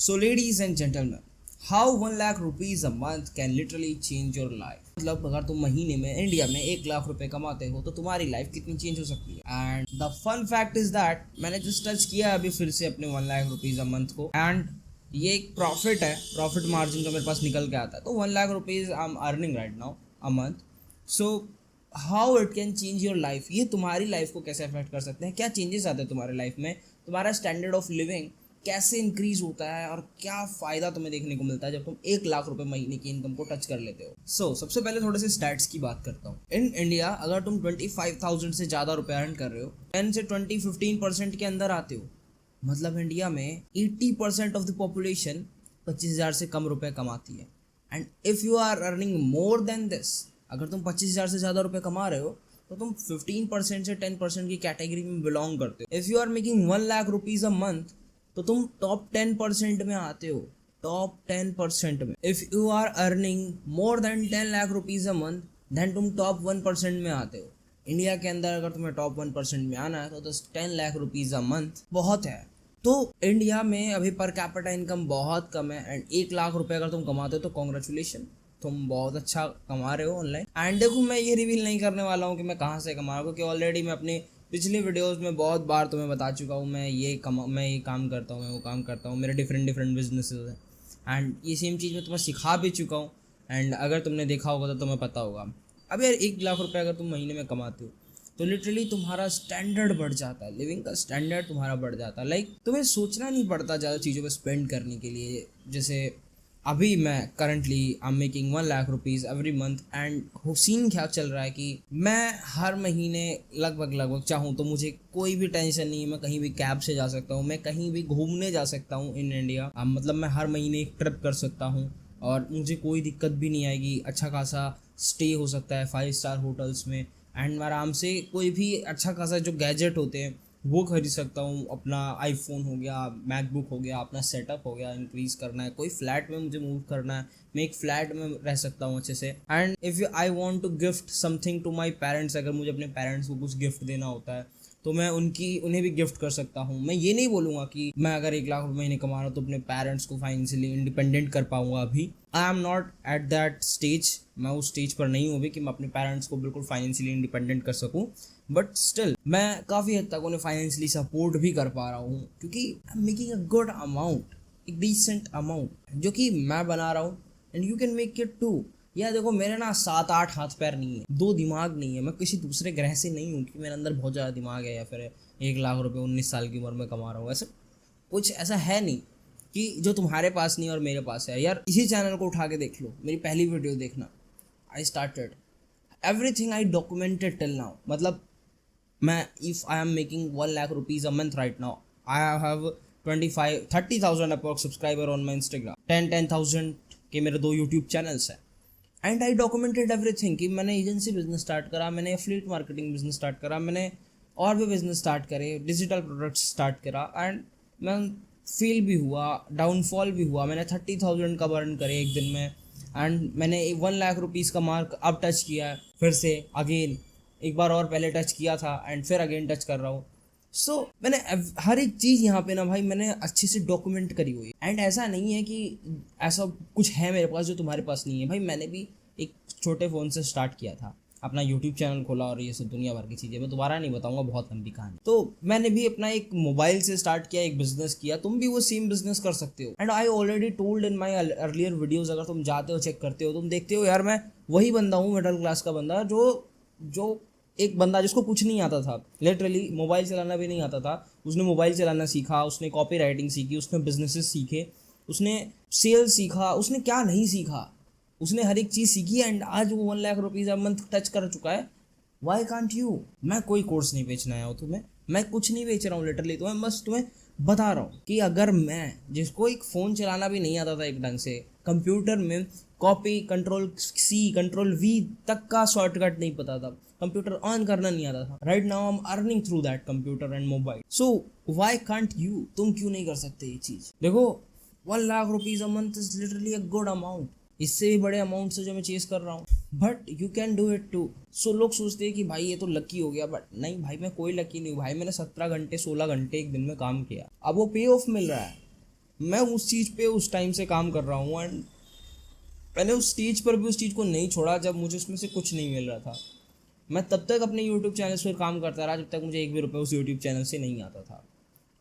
So, ladies and gentlemen, how 1 lakh rupees a month can literally change your life. मतलब अगर तुम महीने में इंडिया में 1 लाख रुपए कमाते हो तो तुम्हारी लाइफ कितनी चेंज हो सकती है. And the fun fact is that मैंने जस्ट टच किया अभी फिर से अपने 1 लाख रुपीज अ मंथ को. एंड ये एक प्रॉफिट है, प्रॉफिट मार्जिन जो मेरे पास निकल के आता है. तो 1 लाख rupees I am earning right now a month. So how it can change your life. ये तुम्हारी लाइफ को कैसे अफेक्ट कर सकते हैं, क्या चेंजेस आते हैं तुम्हारी लाइफ में, तुम्हारा स्टैंडर्ड ऑफ लिविंग कैसे इंक्रीज होता है और क्या फ़ायदा तुम्हें देखने को मिलता है जब तुम 1 लाख रुपए महीने की इनकम को टच कर लेते हो. सबसे पहले थोड़े से स्टैट्स की बात करता हूँ. इन इंडिया अगर तुम 25,000 से ज़्यादा रुपए अर्न कर रहे हो, 10 से 15% के अंदर आते हो, मतलब इंडिया में 80% ऑफ द पॉपुलेशन 25,000 से कम रुपए कमाती है. And if you are earning more than this, अगर तुम 25,000 से ज़्यादा रुपए कमा रहे हो तो तुम 15% से 10% की कैटेगरी में बिलोंग करते हो. इफ़ यू आर मेकिंग 1 लाख रुपीज़ अ मंथ तो तुम टॉप 10% में आते हो, टॉप 10% में. If you are earning more than 10 लाख रुपीज़ अ मंथ देन तुम टॉप 1% में आते हो. इंडिया के अंदर अगर तुम्हें टॉप 1% में आना है तो 10 लाख रुपीज़ अ मंथ बहुत है. तो इंडिया में अभी पर कैपिटा इनकम बहुत कम है. एंड 1 लाख रुपए अगर तुम कमाते हो तो कॉन्ग्रेचुलेशन, तुम बहुत अच्छा कमा रहे हो ऑनलाइन. एंड देखो, मैं ये रिवील नहीं करने वाला हूँ कि मैं कहाँ से कमा रहा हूँ, क्योंकि ऑलरेडी मैं अपने पिछले वीडियोस में बहुत बार तुम्हें बता चुका हूँ मैं ये काम करता हूँ, मैं वो काम करता हूँ, मेरे डिफरेंट बिजनेसेस हैं. एंड ये सेम चीज़ मैं तुम्हें सिखा भी चुका हूँ. एंड अगर तुमने देखा होगा तो तुम्हें पता होगा. अब यार 1 लाख रुपये अगर तुम महीने में कमाते हो तो लिटरली तुम्हारा स्टैंडर्ड बढ़ जाता है, लिविंग का स्टैंडर्ड तुम्हारा बढ़ जाता है. लाइक तुम्हें सोचना नहीं पड़ता ज़्यादा चीज़ों पर स्पेंड करने के लिए. जैसे अभी मैं करंटली आई एम मेकिंग 1 लाख rupees every month. And scene क्या चल रहा है कि मैं हर महीने लगभग चाहूँ तो मुझे कोई भी टेंशन नहीं है, मैं कहीं भी कैब से जा सकता हूँ, मैं कहीं भी घूमने जा सकता हूँ इन इंडिया. मतलब मैं हर महीने एक ट्रिप कर सकता हूँ और मुझे कोई दिक्कत भी नहीं आएगी. अच्छा खासा स्टे हो सकता है 5 स्टार होटल्स में. एंड आराम से कोई भी अच्छा खासा जो गैजेट होते हैं वो खरीद सकता हूँ. अपना आईफोन हो गया, मैकबुक हो गया, अपना सेटअप हो गया, इंक्रीज करना है, कोई फ्लैट में मुझे मूव करना है, मैं एक फ्लैट में रह सकता हूँ अच्छे से. And if I want to gift something to my parents, अगर मुझे अपने पेरेंट्स को कुछ गिफ्ट देना होता है तो मैं उन्हें भी गिफ्ट कर सकता हूँ. मैं ये नहीं बोलूँगा कि मैं अगर 1 लाख रुपये महीने कमा रहा हूँ तो अपने पेरेंट्स को फाइनेंशियली इंडिपेंडेंट कर पाऊँगा. अभी I am not at that stage, मैं उस स्टेज पर नहीं हूँ अभी कि मैं अपने पेरेंट्स को बिल्कुल फाइनेंशियली इंडिपेंडेंट कर सकूँ. बट स्टिल मैं काफ़ी हद तक उन्हें फाइनेंशियली सपोर्ट भी कर पा रहा हूँ, क्योंकि I am making a good amount, एक डिसेंट अमाउंट जो कि मैं बना रहा हूँ. And you can make it too. यार देखो, मेरे ना 7-8 हाथ पैर नहीं है, 2 दिमाग नहीं है, मैं किसी दूसरे ग्रह से नहीं हूँ कि मेरे अंदर बहुत ज़्यादा दिमाग है या फिर 1 लाख रुपए 19 साल की उम्र में कमा रहा हूँ. ऐसा कुछ ऐसा है नहीं कि जो तुम्हारे पास नहीं और मेरे पास है. यार इसी चैनल को उठा के देख लो, मेरी पहली वीडियो देखना. I started everything, I documented till now. मतलब मैं इफ़ आई एम मेकिंग 1 लाख rupees a month right now, I have 30,000 approx subscriber on my Instagram, 10,000 के मेरे 2 यूट्यूब चैनल्स हैं. एंड आई डॉक्यूमेंटेड एवरीथिंग कि मैंने एजेंसी बिजनेस स्टार्ट करा, मैंने एफिलिएट मार्केटिंग बिजनेस स्टार्ट करा, मैंने और भी बिजनेस स्टार्ट करे, डिजिटल प्रोडक्ट्स स्टार्ट करा. एंड मैं फेल भी हुआ, डाउनफॉल भी हुआ, मैंने 30,000 का बर्न करे एक दिन में. एंड मैंने 1 लाख रुपीज़ का मार्क अब टच किया है, फिर से अगेन एक बार और पहले टच किया था एंड फिर अगेन टच कर रहा हूँ. सो मैंने हर एक चीज़ यहाँ पे ना भाई मैंने अच्छे से डॉक्यूमेंट करी हुई है. एंड ऐसा नहीं है कि ऐसा कुछ है मेरे पास जो तुम्हारे पास नहीं है. भाई मैंने भी एक छोटे फ़ोन से स्टार्ट किया था, अपना यूट्यूब चैनल खोला और ये सब दुनिया भर की चीज़ें मैं दोबारा नहीं बताऊंगा, बहुत लंबी कहानी. तो मैंने भी अपना एक मोबाइल से स्टार्ट किया, एक बिजनेस किया. तुम भी वो सेम बिजनेस कर सकते हो. And I already told in my earlier videos, अगर तुम जाते हो चेक करते हो तुम देखते हो यार मैं वही बंदा हूँ, मिडिल क्लास का बंदा, जो एक बंदा जिसको कुछ नहीं आता था, लिटरली मोबाइल चलाना भी नहीं आता था, उसने मोबाइल चलाना सीखा, उसने कॉपी राइटिंग सीखी, उसने बिजनेसेस सीखे, उसने सेल्स सीखा, उसने क्या नहीं सीखा, उसने हर एक चीज़ सीखी. एंड आज वो 1 लाख रुपीज़ अ मंथ टच कर चुका है. Why can't you. मैं कोई कोर्स नहीं बेचना आया हूँ तुम्हें, मैं कुछ नहीं बेच रहा हूँ लिटरली. तो मैं बस तुम्हें बता रहा हूँ कि अगर मैं, जिसको एक फ़ोन चलाना भी नहीं आता था एक ढंग से, कंप्यूटर में कॉपी कंट्रोल-C कंट्रोल-V तक का शॉर्टकट नहीं पता था, कंप्यूटर ऑन करना नहीं आता था, right now I am earning through that computer and mobile. So why can't you. तुम क्यों नहीं कर सकते ये चीज़. देखो 1 लाख rupees a month is literally a good amount. इससे भी बड़े अमाउंट से जो मैं चेस कर रहा हूँ, but you can do it too. So लोग सोचते हैं कि भाई ये तो लकी हो गया, बट नहीं भाई, मैं कोई लकी नहीं हूँ भाई. मैंने 17 घंटे 16 घंटे एक दिन में काम किया, अब वो पे ऑफ मिल रहा है. मैं उस चीज़ पे उस टाइम से काम कर रहा हूँ, एंड मैंने उस स्टेज पर भी उस चीज़ को नहीं छोड़ा जब मुझे उसमें से कुछ नहीं मिल रहा था। मैं तब तक अपने यूट्यूब चैनल पर काम करता रहा जब तक मुझे एक भी रुपये उस यूट्यूब चैनल से नहीं आता था।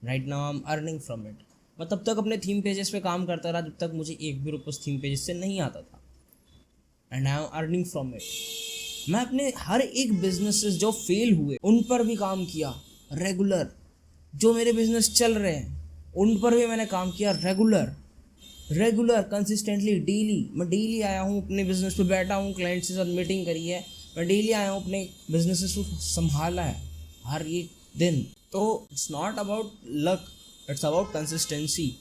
Right now I am earning from it. मैं तब तक अपने थीम पेजेस पे काम करता रहा जब तक मुझे एक भी रुपये उस थीम पेजेस से नहीं आता था, and I am earning from it. मैं अपने हर एक बिजनेसेस जो फेल हुए उन पर भी काम किया रेगुलर। जो मेरे बिजनेस चल रहे हैं उन पर भी मैंने काम किया रेगुलर कंसिस्टेंटली डेली। मैं डेली आया हूँ अपने बिजनेस पे, बैठा हूँ, क्लाइंट के साथ मीटिंग करी है, मैं डेली आया हूँ अपने बिजनेस को संभाला है हर एक दिन। तो it's not about luck, it's about consistency.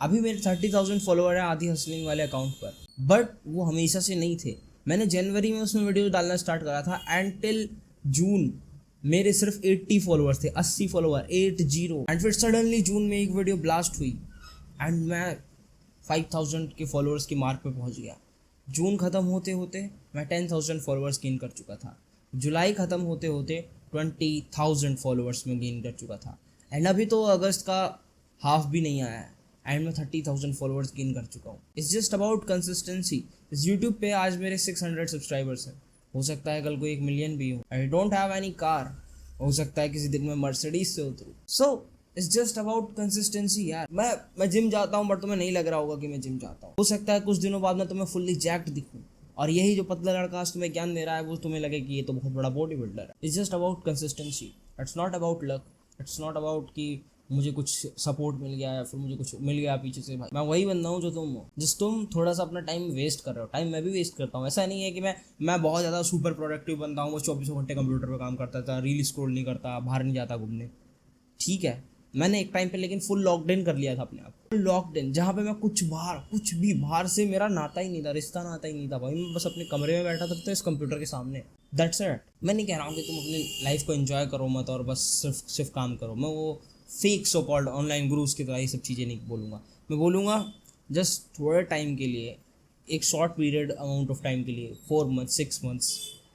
अभी मेरे 30,000 फॉलोअर हैं आदि हसलिंग वाले अकाउंट पर, बट वो हमेशा से नहीं थे। मैंने जनवरी में उसमें वीडियो डालना स्टार्ट करा था, एंड टिल जून मेरे सिर्फ 80 फॉलोअर्स थे, 80 फॉलोअर 80। एंड फिर सडनली जून में एक वीडियो ब्लास्ट हुई एंड मैं 5,000 के फॉलोअर्स की मार्क पे पहुंच गया। जून ख़त्म होते होते मैं 10,000 फॉलोअर्स गेन कर चुका था। जुलाई ख़त्म होते होते 20,000 फॉलोअर्स में गेन कर चुका था, एंड अभी तो अगस्त का हाफ भी नहीं आया है एंड मैं 30,000 फॉलोअर्स गेन कर चुका हूँ। It's just about consistency. इस यूट्यूब पे आज मेरे 600 सब्सक्राइबर्स हैं, हो सकता है कल को 1 मिलियन भी हो। I don't have any car, हो सकता है किसी दिन मैं मर्सिडीज से उतरूँ। So it's just about consistency यार। मैं जिम जाता हूँ, बट तुम्हें नहीं लग रहा होगा कि मैं जिम जाता हूँ। हो सकता है कुछ दिनों बाद मैं तुम्हें फुल्ली जैक्ड दिखूँ, और यही जो पतला लड़का आज तुम्हें ज्ञान दे रहा है वो तुम्हें लगे कि ये तो बहुत बड़ा बॉडी बिल्डर है। It's just about consistency, it's not about luck, it's not about कि मुझे कुछ सपोर्ट मिल गया या फिर मुझे कुछ मिल गया पीछे से। भाई मैं वही बंदा हूँ जो तुम हो, जिस तुम थोड़ा सा अपना टाइम वेस्ट कर रहे हो। टाइम मैं भी वेस्ट करता हूँ, ऐसा नहीं है कि मैं बहुत ज़्यादा सुपर प्रोडक्टिव बंदा हूँ, वो 24 घंटे कंप्यूटर पर काम करता था, रील स्क्रॉल नहीं करता, बाहर नहीं जाता घूमने। ठीक है, मैंने एक टाइम पे लेकिन फुल लॉकडाउन कर लिया था अपने आप, फुल लॉकडाउन, जहाँ पे मैं कुछ भी बाहर से मेरा नाता ही नहीं था, रिश्ता नाता ही नहीं था भाई। मैं बस अपने कमरे में बैठा था इस कंप्यूटर के सामने, दैट्स इट। मैं नहीं कह रहा हूँ कि तुम अपनी लाइफ को एंजॉय करो मत और बस सिर्फ काम करो। मैं वो fake so called online gurus की तरह ये सब चीज़ें नहीं बोलूँगा। मैं बोलूँगा जस्ट थोड़े टाइम के लिए, एक short period amount of time के लिए, 4 मंथ्स 6 मंथ्स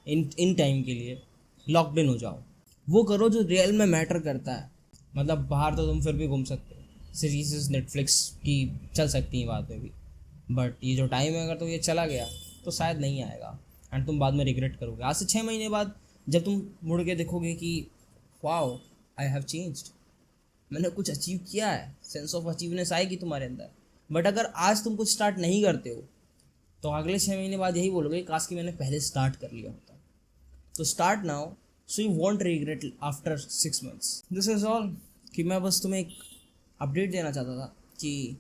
इन टाइम के लिए लॉकडाउन हो जाओ। वो करो जो रियल में मैटर करता है। मतलब बाहर तो तुम फिर भी घूम सकते हो, सीरीज नेटफ्लिक्स की चल सकती हैं बाद में भी, बट ये जो टाइम है अगर तो ये चला गया तो शायद नहीं आएगा, एंड तुम बाद में रिग्रेट करोगे। आज से 6 महीने बाद जब तुम मुड़ के देखोगे कि वाओ आई हैव चेंज्ड, मैंने कुछ अचीव किया है, सेंस ऑफ अचीवनेस आएगी तुम्हारे अंदर। बट अगर आज तुम कुछ स्टार्ट नहीं करते हो तो अगले 6 महीने बाद यही बोलोगे काश कि मैंने पहले स्टार्ट कर लिया होता। तो start now so you want regret after 6 months. This is all, कि मैं बस तुम्हें एक अपडेट देना चाहता था कि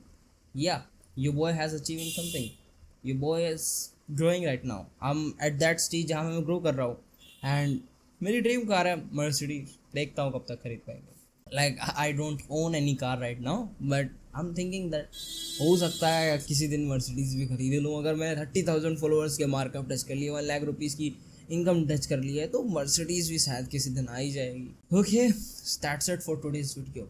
या your boy has achieving something, your boy is growing right now. I am at that stage जहाँ मैं ग्रो कर रहा हूँ, एंड मेरी ड्रीम कार है मर्सिडीज। देखता हूँ कब तक खरीद पाएंगे। Like I don't own any car right now, but I am thinking that हो सकता है किसी दिन मर्सिडीज भी खरीद लूँ। अगर मैं 30,000 फॉलोअर्स के मार्कअप टच कर लिए, 1 लाख रुपीज़ की इनकम टच कर लिया है, तो मर्सिडीज भी शायद किसी दिन आ ही जाएगी। Okay, that's it for today's video.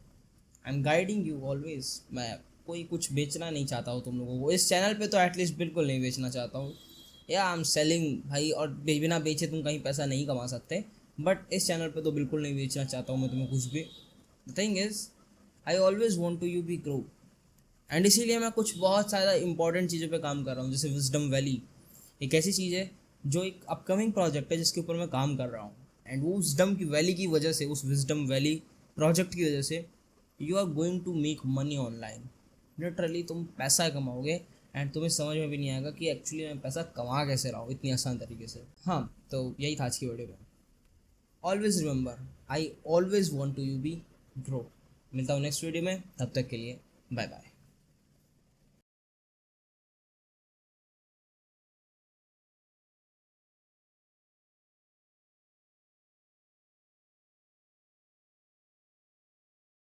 I am guiding you always. मैं कोई कुछ बेचना नहीं चाहता हूँ तुम लोगों को, इस चैनल पे तो एटलीस्ट बिल्कुल नहीं बेचना चाहता हूँ। या आई एम सेलिंग भाई, और बिना बेचे तुम कहीं पैसा नहीं कमा सकते, बट इस चैनल पे तो बिल्कुल नहीं बेचना चाहता हूँ मैं तुम्हें कुछ भी। The thing is I always want to you be grow, and इसीलिए मैं कुछ बहुत ज़्यादा इंपॉर्टेंट चीज़ों पे काम कर रहा हूँ, जैसे विजडम वैली। एक ऐसी चीज़ है जो एक अपकमिंग प्रोजेक्ट है जिसके ऊपर मैं काम कर रहा हूँ, एंड वो विजडम की वैली की वजह से, उस विजडम वैली प्रोजेक्ट की वजह से you are going to make money online. Literally तुम पैसा कमाओगे एंड तुम्हें समझ में भी नहीं आएगा कि एक्चुअली मैं पैसा कमा कैसे रहा हूँ इतनी आसान तरीके से। हाँ, तो यही था आज की वीडियो में। Always remember, I always want to you be grow. मिलता हूँ नेक्स्ट वीडियो में, तब तक के लिए बाय बाय।